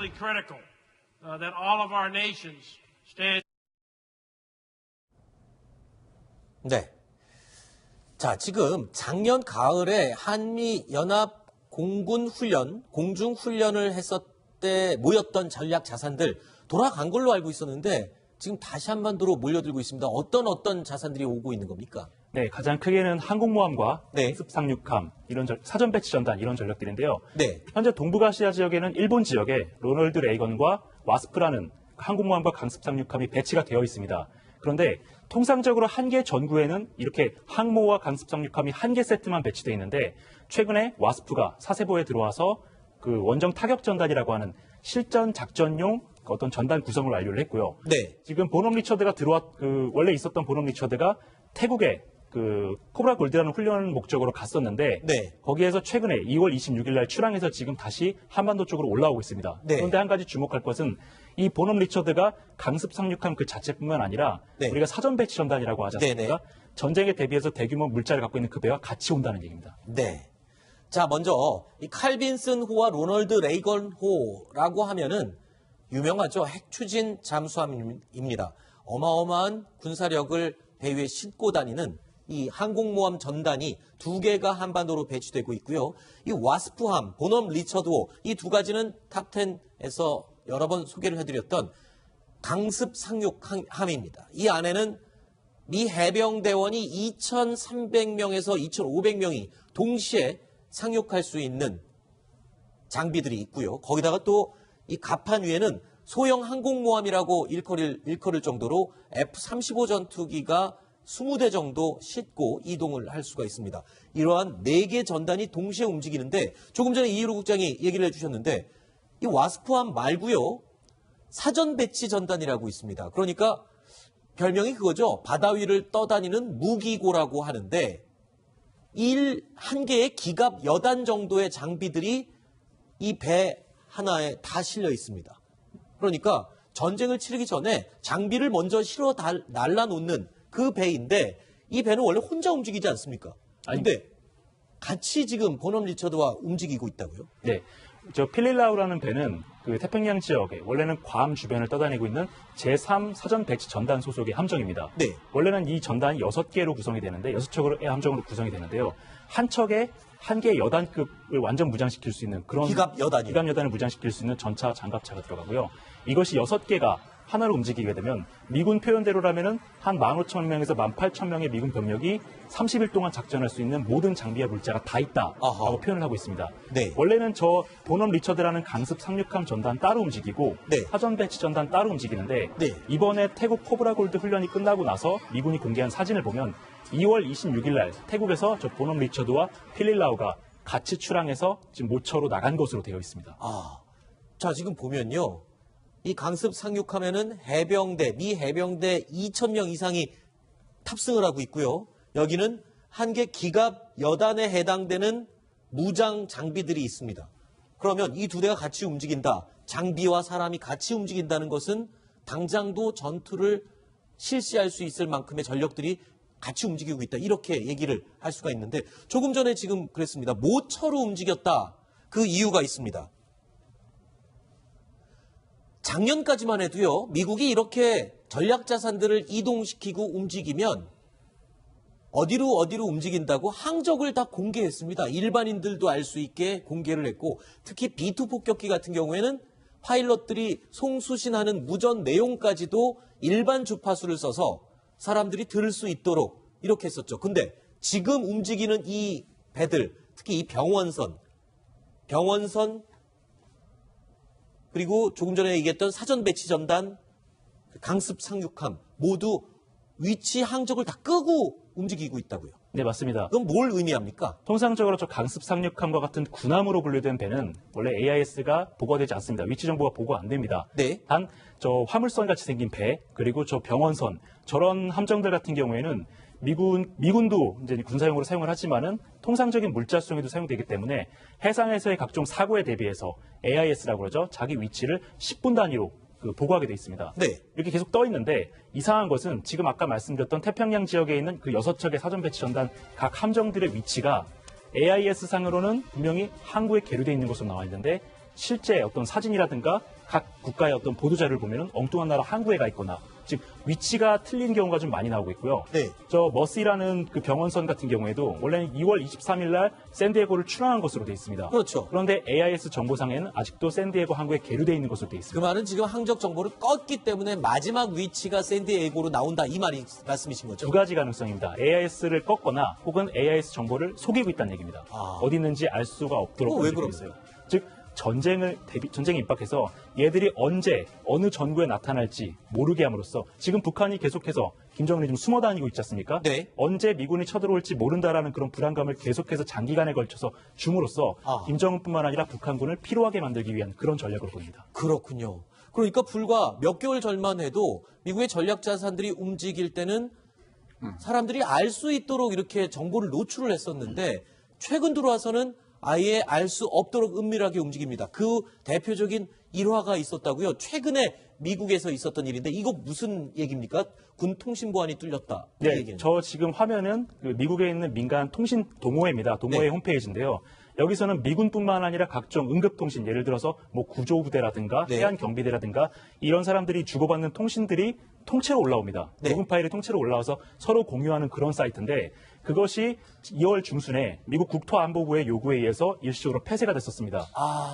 absolutely critical that all of our nations stand. 네. 자, 지금 작년 가을에 한미 연합 공군 훈련, 공중 훈련을 했을 때 모였던 전략 자산들 돌아간 걸로 알고 있었는데 지금 다시 한반도로 몰려들고 있습니다. 어떤 자산들이 오고 있는 겁니까? 네, 가장 크게는 항공모함과 네. 강습 상륙함, 이런 사전 배치 전단 이런 전력들인데요. 네. 현재 동북아시아 지역에는 일본 지역에 로널드 레이건과 와스프라는 항공모함과 강습 상륙함이 배치가 되어 있습니다. 그런데 통상적으로 한 개 전구에는 이렇게 항모와 강습 상륙함이 한 개 세트만 배치되어 있는데 최근에 와스프가 사세보에 들어와서 그 원정 타격 전단이라고 하는 실전 작전용 어떤 전단 구성을 완료를 했고요. 네. 지금 본업 리처드가 원래 있었던 본업 리처드가 태국에 코브라 골드라는 훈련 목적으로 갔었는데 네. 거기에서 최근에 2월 26일 날 출항해서 지금 다시 한반도 쪽으로 올라오고 있습니다. 네. 그런데 한 가지 주목할 것은 이 본업 리처드가 강습 상륙함 그 자체뿐만 아니라 네. 우리가 사전 배치 전단이라고 하지 않습니까? 네네. 전쟁에 대비해서 대규모 물자를 갖고 있는 그 배와 같이 온다는 얘기입니다. 네. 자, 먼저 이 칼빈슨 호와 로널드 레이건 호라고 하면은 유명하죠. 핵 추진 잠수함입니다. 어마어마한 군사력을 배 위에 싣고 다니는 이 항공모함 전단이 두 개가 한반도로 배치되고 있고요. 이 와스프함, 본업 리처드호 이 두 가지는 탑10에서 여러 번 소개를 해드렸던 강습 상륙함입니다. 이 안에는 미 해병대원이 2,300명에서 2,500명이 동시에 상륙할 수 있는 장비들이 있고요. 거기다가 또 이 갑판 위에는 소형 항공모함이라고 일컬을 정도로 F-35 전투기가 20대 정도 싣고 이동을 할 수가 있습니다. 이러한 4개 전단이 동시에 움직이는데 조금 전에 이희로 국장이 얘기를 해주셨는데 이 와스프함 말고요. 사전 배치 전단이라고 있습니다. 그러니까 별명이 그거죠. 바다 위를 떠다니는 무기고라고 하는데 한 개의 기갑 여단 정도의 장비들이 이 배 하나에 다 실려 있습니다. 그러니까 전쟁을 치르기 전에 장비를 먼저 실어 날라놓는 그 배인데 이 배는 원래 혼자 움직이지 않습니까? 그런데 같이 지금 본업 리처드와 움직이고 있다고요? 네. 저 필릴라우라는 배는 그 태평양 지역에 원래는 괌 주변을 떠다니고 있는 제3 사전 배치 전단 소속의 함정입니다. 네. 원래는 이 전단이 6개로 구성이 되는데 6척의 함정으로 구성이 되는데요. 한 척에 한 개의 여단급을 완전 무장시킬 수 있는 그런 기갑 여단을 무장시킬 수 있는 전차 장갑차가 들어가고요. 이것이 6개가 하나로 움직이게 되면 미군 표현대로라면은 한 15,000명에서 18,000명의 미군 병력이 30일 동안 작전할 수 있는 모든 장비와 물자가 다 있다라고 아하. 표현을 하고 있습니다. 네. 원래는 저 본업 리처드라는 강습 상륙함 전단 따로 움직이고 네. 사전 배치 전단 따로 움직이는데 네. 이번에 태국 코브라 골드 훈련이 끝나고 나서 미군이 공개한 사진을 보면 2월 26일 날 태국에서 저 본업 리처드와 필릴라우가 같이 출항해서 지금 모처로 나간 것으로 되어 있습니다. 자, 지금 보면요. 이 강습 상륙함에는 미 해병대 2,000명 이상이 탑승을 하고 있고요. 여기는 한 개 기갑 여단에 해당되는 무장 장비들이 있습니다. 그러면 이 두 대가 같이 움직인다. 장비와 사람이 같이 움직인다는 것은 당장도 전투를 실시할 수 있을 만큼의 전력들이 같이 움직이고 있다. 이렇게 얘기를 할 수가 있는데 조금 전에 지금 그랬습니다. 모처로 움직였다. 그 이유가 있습니다. 작년까지만 해도요. 미국이 이렇게 전략 자산들을 이동시키고 움직이면 어디로 움직인다고 항적을 다 공개했습니다. 일반인들도 알 수 있게 공개를 했고 특히 B2 폭격기 같은 경우에는 파일럿들이 송수신하는 무전 내용까지도 일반 주파수를 써서 사람들이 들을 수 있도록 이렇게 했었죠. 근데 지금 움직이는 이 배들, 특히 이 병원선 그리고 조금 전에 얘기했던 사전 배치 전단, 강습 상륙함 모두 위치 항적을 다 끄고 움직이고 있다고요. 네, 맞습니다. 그럼 뭘 의미합니까? 통상적으로 저 강습 상륙함과 같은 군함으로 분류된 배는 원래 AIS가 보고가 되지 않습니다. 위치 정보가 보고 안 됩니다. 네. 단 저 화물선 같이 생긴 배 그리고 저 병원선 저런 함정들 같은 경우에는 미군도 이제 군사용으로 사용을 하지만은 통상적인 물자 수송에도 사용되기 때문에 해상에서의 각종 사고에 대비해서 AIS라고 그러죠. 자기 위치를 10분 단위로 보고하게 돼 있습니다. 네. 이렇게 계속 떠 있는데 이상한 것은 지금 아까 말씀드렸던 태평양 지역에 있는 그 6척의 사전 배치 전단 각 함정들의 위치가 AIS 상으로는 분명히 항구에 계류되어 있는 것으로 나와 있는데 실제 어떤 사진이라든가 각 국가의 어떤 보도자료를 보면은 엉뚱한 나라 항구에 가 있거나 즉 위치가 틀린 경우가 좀 많이 나오고 있고요. 네. 저 머시라는 그 병원선 같은 경우에도 원래는 2월 23일 날 샌디에고를 출항한 것으로 돼 있습니다. 그렇죠. 그런데 AIS 정보상에는 아직도 샌디에고 항구에 계류되어 있는 것으로 돼 그 있습니다. 말은 지금 항적 정보를 껐기 때문에 마지막 위치가 샌디에이고로 나온다 이 말씀이신 거죠? 두 가지 가능성입니다. AIS를 껐거나 혹은 AIS 정보를 속이고 있다는 얘기입니다. 아. 어디 있는지 알 수가 없도록 왜 되어 있어요. 즉 전쟁에 임박해서 얘들이 언제 어느 전구에 나타날지 모르게 함으로써 지금 북한이 계속해서 김정은이 좀 숨어 다니고 있지 않습니까? 네. 언제 미군이 쳐들어올지 모른다라는 그런 불안감을 계속해서 장기간에 걸쳐서 줌으로써 김정은뿐만 아니라 북한군을 피로하게 만들기 위한 그런 전략을 보입니다. 그렇군요. 그러니까 불과 몇 개월 전만 해도 미국의 전략 자산들이 움직일 때는 사람들이 알 수 있도록 이렇게 정보를 노출을 했었는데 최근 들어와서는 아예 알 수 없도록 은밀하게 움직입니다. 그 대표적인 일화가 있었다고요. 최근에 미국에서 있었던 일인데 이거 무슨 얘기입니까? 군 통신 보안이 뚫렸다. 이 네, 얘기는. 저 지금 화면은 그 미국에 있는 민간 통신 동호회입니다. 동호회 네. 홈페이지인데요. 여기서는 미군뿐만 아니라 각종 응급통신, 예를 들어서 뭐 구조부대라든가 네. 해안경비대라든가 이런 사람들이 주고받는 통신들이 통째로 올라옵니다. 네. 녹음 파일이 통째로 올라와서 서로 공유하는 그런 사이트인데 그것이 2월 중순에 미국 국토안보부의 요구에 의해서 일시적으로 폐쇄가 됐었습니다.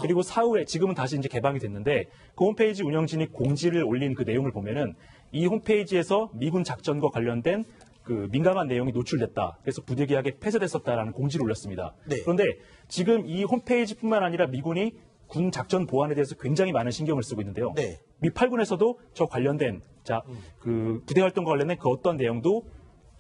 그리고 사후에 지금은 다시 이제 개방이 됐는데 그 홈페이지 운영진이 공지를 올린 그 내용을 보면은 이 홈페이지에서 미군 작전과 관련된 그 민감한 내용이 노출됐다. 그래서 부득이하게 폐쇄됐었다라는 공지를 올렸습니다. 네. 그런데 지금 이 홈페이지뿐만 아니라 미군이 군 작전 보안에 대해서 굉장히 많은 신경을 쓰고 있는데요. 네. 미 8군에서도 저 관련된 그 부대 활동과 관련된 그 어떤 내용도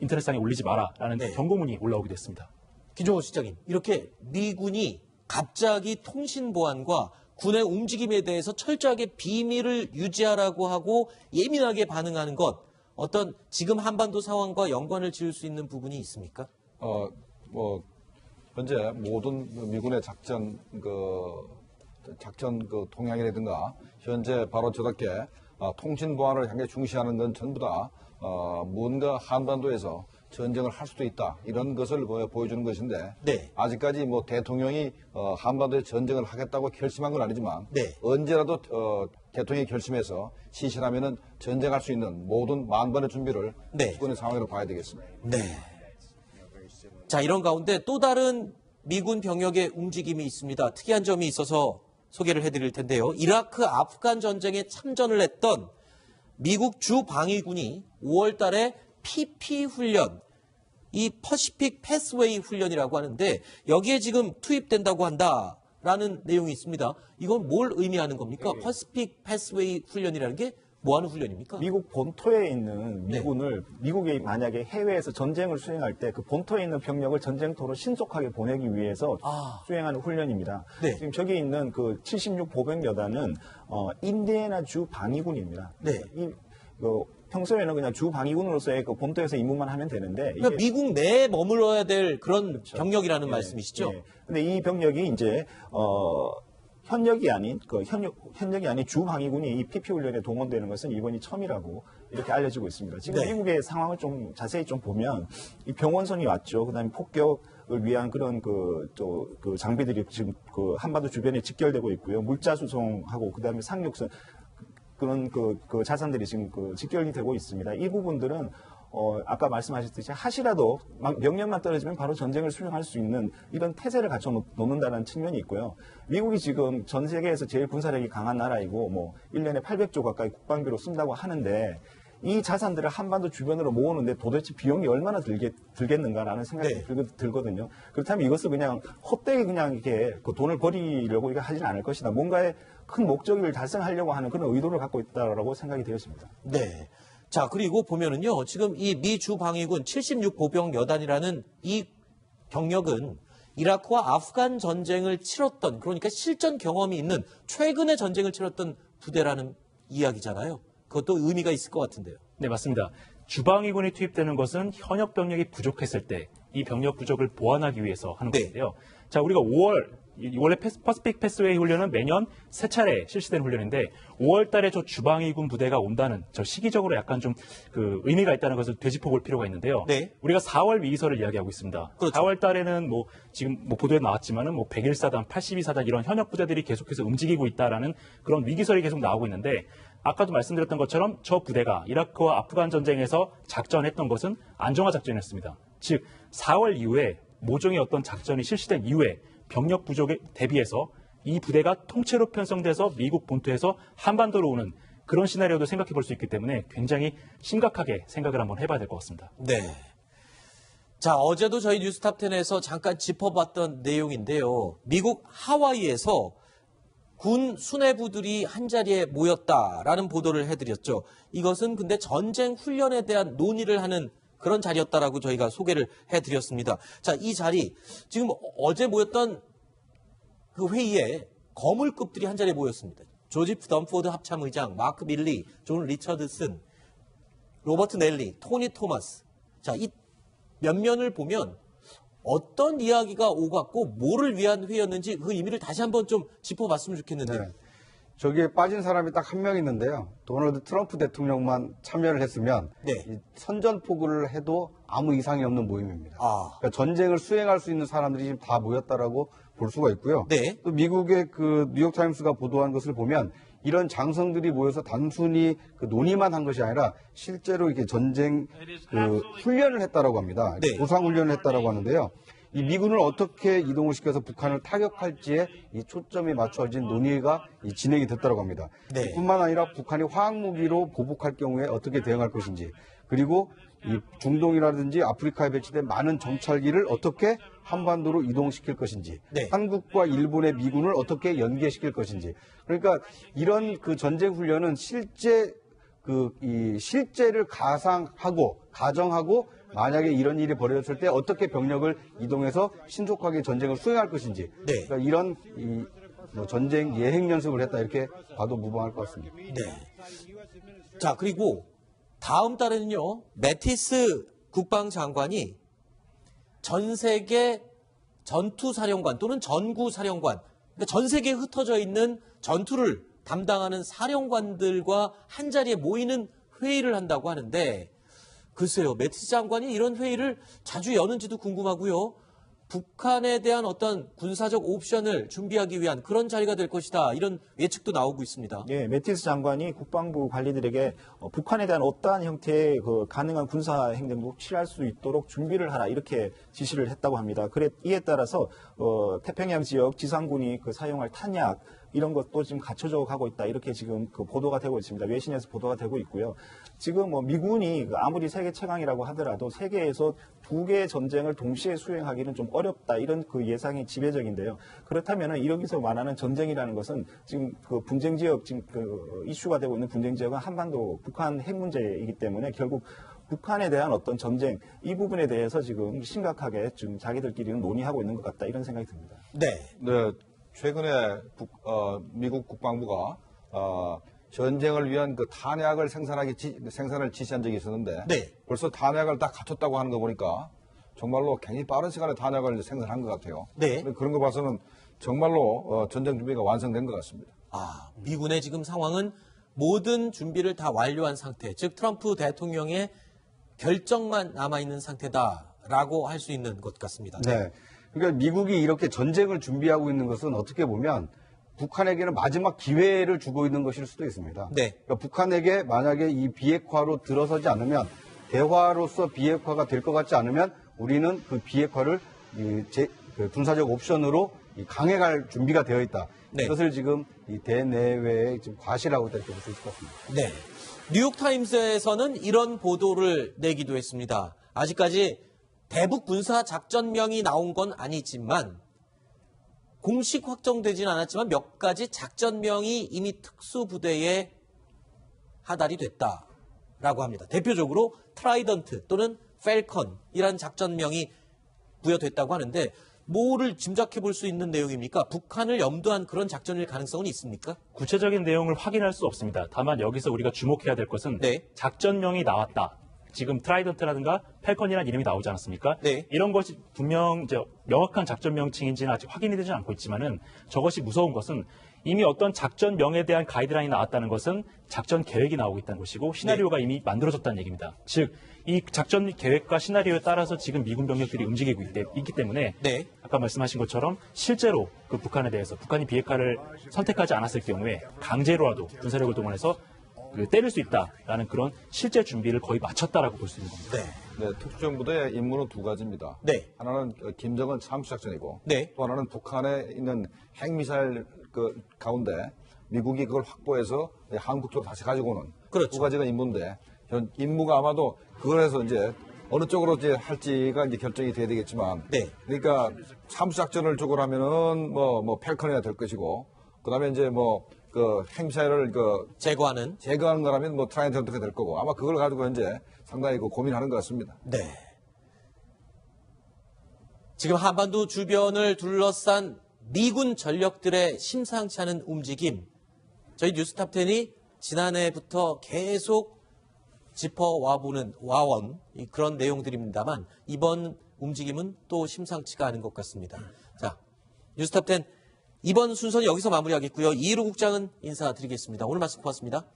인터넷상에 올리지 마라라는 네. 경고문이 올라오게 됐습니다. 김종호 실장님, 이렇게 미군이 갑자기 통신 보안과 군의 움직임에 대해서 철저하게 비밀을 유지하라고 하고 예민하게 반응하는 것, 어떤 지금 한반도 상황과 연관을 지을 수 있는 부분이 있습니까? 현재 모든 미군의 작전 동향이라든가 현재 바로 저렇게 통신 보안을 향해 중시하는 건 전부 다 뭔가 한반도에서 전쟁을 할 수도 있다 이런 것을 보여주는 것인데 네. 아직까지 뭐 대통령이 한반도에 전쟁을 하겠다고 결심한 건 아니지만 네. 언제라도 대통령이 결심해서 시실하면은 전쟁할 수 있는 모든 만반의 준비를 네. 수군의 상황으로 봐야 되겠습니다. 네. 자, 이런 가운데 또 다른 미군 병력의 움직임이 있습니다. 특이한 점이 있어서 소개를 해드릴 텐데요. 이라크 아프간 전쟁에 참전을 했던 미국 주방위군이 5월 달에 PP 훈련, 이 퍼시픽 패스웨이 훈련이라고 하는데 여기에 지금 투입된다고 한다라는 내용이 있습니다. 이건 뭘 의미하는 겁니까? 퍼시픽 패스웨이 훈련이라는 게 뭐 하는 훈련입니까? 미국 본토에 있는 미군을 미국이 만약에 해외에서 전쟁을 수행할 때 그 본토에 있는 병력을 전쟁터로 신속하게 보내기 위해서 수행하는 훈련입니다. 네. 지금 저기 있는 그 76 보병 여단은 인디애나 주 방위군입니다. 네. 평소에는 그냥 주 방위군으로서의 그 본토에서 임무만 하면 되는데 그러니까 미국 내에 머물러야 될 그런 병력이라는 예, 말씀이시죠? 예. 근데 이 병력이 이제 현역이 아닌 주 방위군이 이 PP 훈련에 동원되는 것은 이번이 처음이라고 이렇게 알려지고 있습니다. 지금 네. 미국의 상황을 좀 자세히 좀 보면 이 병원선이 왔죠. 그다음에 폭격을 위한 그런 그 장비들이 지금 그 한반도 주변에 직결되고 있고요. 물자 수송하고 그다음에 상륙선 그런 그 자산들이 지금 직결이 되고 있습니다. 이 부분들은 아까 말씀하셨듯이 하시라도 명령만 떨어지면 바로 전쟁을 수행할 수 있는 이런 태세를 갖춰 놓는다는 측면이 있고요. 미국이 지금 전 세계에서 제일 군사력이 강한 나라이고 뭐 1년에 800조 가까이 국방비로 쓴다고 하는데 이 자산들을 한반도 주변으로 모으는데 도대체 비용이 얼마나 들겠는가라는 생각이 들거든요. 그렇다면 이것을 그냥 헛되게 그냥 이렇게 그 돈을 버리려고 이거 하지는 않을 것이다. 뭔가의 큰 목적을 달성하려고 하는 그런 의도를 갖고 있다라고 생각이 되었습니다. 네. 자, 그리고 보면은요, 지금 이 미 주방위군 76 보병 여단이라는 이 병력은 이라크와 아프간 전쟁을 치렀던, 그러니까 실전 경험이 있는 최근의 전쟁을 치렀던 부대라는 이야기잖아요. 그것도 의미가 있을 것 같은데요. 네, 맞습니다. 주방위군이 투입되는 것은 현역 병력이 부족했을 때 이 병력 부족을 보완하기 위해서 하는 네. 것인데요. 자, 우리가 5월 원래 퍼시픽 패스웨이 훈련은 매년 3차례 실시되는 훈련인데 5월 달에 저 주방위군 부대가 온다는 저 시기적으로 약간 좀 그 의미가 있다는 것을 되짚어 볼 필요가 있는데요. 네. 우리가 4월 위기설을 이야기하고 있습니다. 그렇죠. 4월 달에는 뭐 지금 뭐 보도에 나왔지만은 뭐 101사단, 82사단 이런 현역 부대들이 계속해서 움직이고 있다라는 그런 위기설이 계속 나오고 있는데 아까도 말씀드렸던 것처럼 저 부대가 이라크와 아프간 전쟁에서 작전했던 것은 안정화 작전이었습니다. 즉 4월 이후에 모종의 어떤 작전이 실시된 이후에 병력 부족에 대비해서 이 부대가 통째로 편성돼서 미국 본토에서 한반도로 오는 그런 시나리오도 생각해 볼 수 있기 때문에 굉장히 심각하게 생각을 한번 해봐야 될 것 같습니다. 네. 자, 어제도 저희 뉴스탑10에서 잠깐 짚어봤던 내용인데요. 미국 하와이에서 군 수뇌부들이 한자리에 모였다라는 보도를 해드렸죠. 이것은 근데 전쟁 훈련에 대한 논의를 하는 그런 자리였다라고 저희가 소개를 해드렸습니다. 자, 이 자리, 지금 어제 모였던 그 회의에 거물급들이 한자리에 모였습니다. 조지프 덤포드 합참의장, 마크 밀리, 존 리처드슨, 로버트 넬리, 토니 토마스. 자, 이 면면을 보면 어떤 이야기가 오갔고 뭐를 위한 회의였는지 그 의미를 다시 한번 좀 짚어봤으면 좋겠는데. 네. 저기에 빠진 사람이 딱 한 명 있는데요. 도널드 트럼프 대통령만 참여를 했으면 네. 이 선전포고를 해도 아무 이상이 없는 모임입니다. 아. 그러니까 전쟁을 수행할 수 있는 사람들이 지금 다 모였다라고 볼 수가 있고요. 네. 또 미국의 그 뉴욕타임스가 보도한 것을 보면 이런 장성들이 모여서 단순히 그 논의만 한 것이 아니라 실제로 이렇게 전쟁 그 훈련을 했다라고 합니다. 네. 보상 훈련을 했다라고 하는데요. 이 미군을 어떻게 이동을 시켜서 북한을 타격할지에 이 초점이 맞춰진 논의가 진행이 됐다고 합니다. 네. 뿐만 아니라 북한이 화학무기로 보복할 경우에 어떻게 대응할 것인지, 그리고 이 중동이라든지 아프리카에 배치된 많은 정찰기를 어떻게 한반도로 이동시킬 것인지, 네. 한국과 일본의 미군을 어떻게 연계시킬 것인지. 그러니까 이런 그 전쟁 훈련은 실제 이 실제를 가정하고 만약에 이런 일이 벌어졌을 때 어떻게 병력을 이동해서 신속하게 전쟁을 수행할 것인지. 네. 그러니까 이런 뭐 전쟁 예행 연습을 했다 이렇게 봐도 무방할 것 같습니다. 네. 자, 그리고 다음 달에는요, 매티스 국방장관이 전 세계 전투사령관 또는 전구사령관, 그러니까 전 세계에 흩어져 있는 전투를 담당하는 사령관들과 한자리에 모이는 회의를 한다고 하는데, 글쎄요, 매티스 장관이 이런 회의를 자주 여는지도 궁금하고요. 북한에 대한 어떤 군사적 옵션을 준비하기 위한 그런 자리가 될 것이다. 이런 예측도 나오고 있습니다. 예, 매티스 장관이 국방부 관리들에게 북한에 대한 어떠한 형태의 그 가능한 군사 행동도 취할 수 있도록 준비를 하라 이렇게 지시를 했다고 합니다. 이에 따라서 태평양 지역 지상군이 그 사용할 탄약 이런 것도 지금 갖춰져 가고 있다 이렇게 지금 그 보도가 되고 있습니다. 외신에서 보도가 되고 있고요. 지금 뭐 미군이 아무리 세계 최강이라고 하더라도 세계에서 두 개의 전쟁을 동시에 수행하기는 좀 어렵다 이런 그 예상이 지배적인데요. 그렇다면은 여기서 말하는 전쟁이라는 것은 지금 그 분쟁 지역 지금 그 이슈가 되고 있는 분쟁 지역은 한반도 북한 핵 문제이기 때문에 결국 북한에 대한 어떤 전쟁 이 부분에 대해서 지금 심각하게 지금 자기들끼리는 논의하고 있는 것 같다 이런 생각이 듭니다. 네. 네, 최근에 미국 국방부가 전쟁을 위한 그 탄약을 생산을 지시한 적이 있었는데 네. 벌써 탄약을 다 갖췄다고 하는 거 보니까 정말로 굉장히 빠른 시간에 탄약을 생산한 것 같아요. 네. 그런 거 봐서는 정말로 전쟁 준비가 완성된 것 같습니다. 아, 미군의 지금 상황은 모든 준비를 다 완료한 상태, 즉 트럼프 대통령의 결정만 남아있는 상태다라고 할 수 있는 것 같습니다. 네. 그러니까 미국이 이렇게 전쟁을 준비하고 있는 것은 어떻게 보면 북한에게는 마지막 기회를 주고 있는 것일 수도 있습니다. 네. 그러니까 북한에게 만약에 이 비핵화로 들어서지 않으면 대화로서 비핵화가 될 것 같지 않으면 우리는 그 비핵화를 그 군사적 옵션으로 강행할 준비가 되어 있다. 네. 이것을 지금 이 대내외에 지금 과시하고 있다 이렇게 볼 수 있을 것 같습니다. 네. 뉴욕타임스에서는 이런 보도를 내기도 했습니다. 아직까지 대북 군사 작전명이 나온 건 아니지만 공식 확정되지는 않았지만 몇 가지 작전명이 이미 특수부대에 하달이 됐다라고 합니다. 대표적으로 트라이던트 또는 펠컨이라는 작전명이 부여됐다고 하는데 뭐를 짐작해 볼 수 있는 내용입니까? 북한을 염두한 그런 작전일 가능성은 있습니까? 구체적인 내용을 확인할 수 없습니다. 다만 여기서 우리가 주목해야 될 것은 네. 작전명이 나왔다. 지금 트라이던트라든가 펠컨이라는 이름이 나오지 않았습니까? 네. 이런 것이 분명 이제 명확한 작전 명칭인지는 아직 확인이 되지 않고 있지만은 저것이 무서운 것은 이미 어떤 작전 명에 대한 가이드라인이 나왔다는 것은 작전 계획이 나오고 있다는 것이고 시나리오가 이미 만들어졌다는 얘기입니다. 즉, 이 작전 계획과 시나리오에 따라서 지금 미군 병력들이 움직이고 있기 때문에 네. 아까 말씀하신 것처럼 실제로 그 북한에 대해서 북한이 비핵화를 선택하지 않았을 경우에 강제로라도 군사력을 동원해서 때릴 수 있다라는 그런 실제 준비를 거의 마쳤다라고 볼 수 있는 겁니다. 네. 네, 특수정부대의 임무는 두 가지입니다. 네. 하나는 김정은 참수작전이고 네. 또 하나는 북한에 있는 핵미사일 가운데 미국이 그걸 확보해서 한국 쪽으로 다시 가지고 오는 그렇죠. 두 가지가 임무인데 임무가 아마도 그걸 해서 이제 어느 쪽으로 이제 할지가 이제 결정이 돼야 되겠지만 네. 그러니까 참수작전을 쪽으로 하면은 뭐 펠컨이나 될 것이고 그다음에 이제 그 핵미사일을 제거하는. 제거하는 거라면 트라이던트가 될 거고 아마 그걸 가지고 이제 상당히 고민하는 것 같습니다. 네. 지금 한반도 주변을 둘러싼 미군 전력들의 심상치 않은 움직임. 저희 뉴스탑10이 지난해부터 계속 짚어와보는 그런 내용들입니다만 이번 움직임은 또 심상치가 않은 것 같습니다. 자, 뉴스탑10 이번 순서는 여기서 마무리하겠고요. 이희루 국장은 인사드리겠습니다. 오늘 말씀 고맙습니다.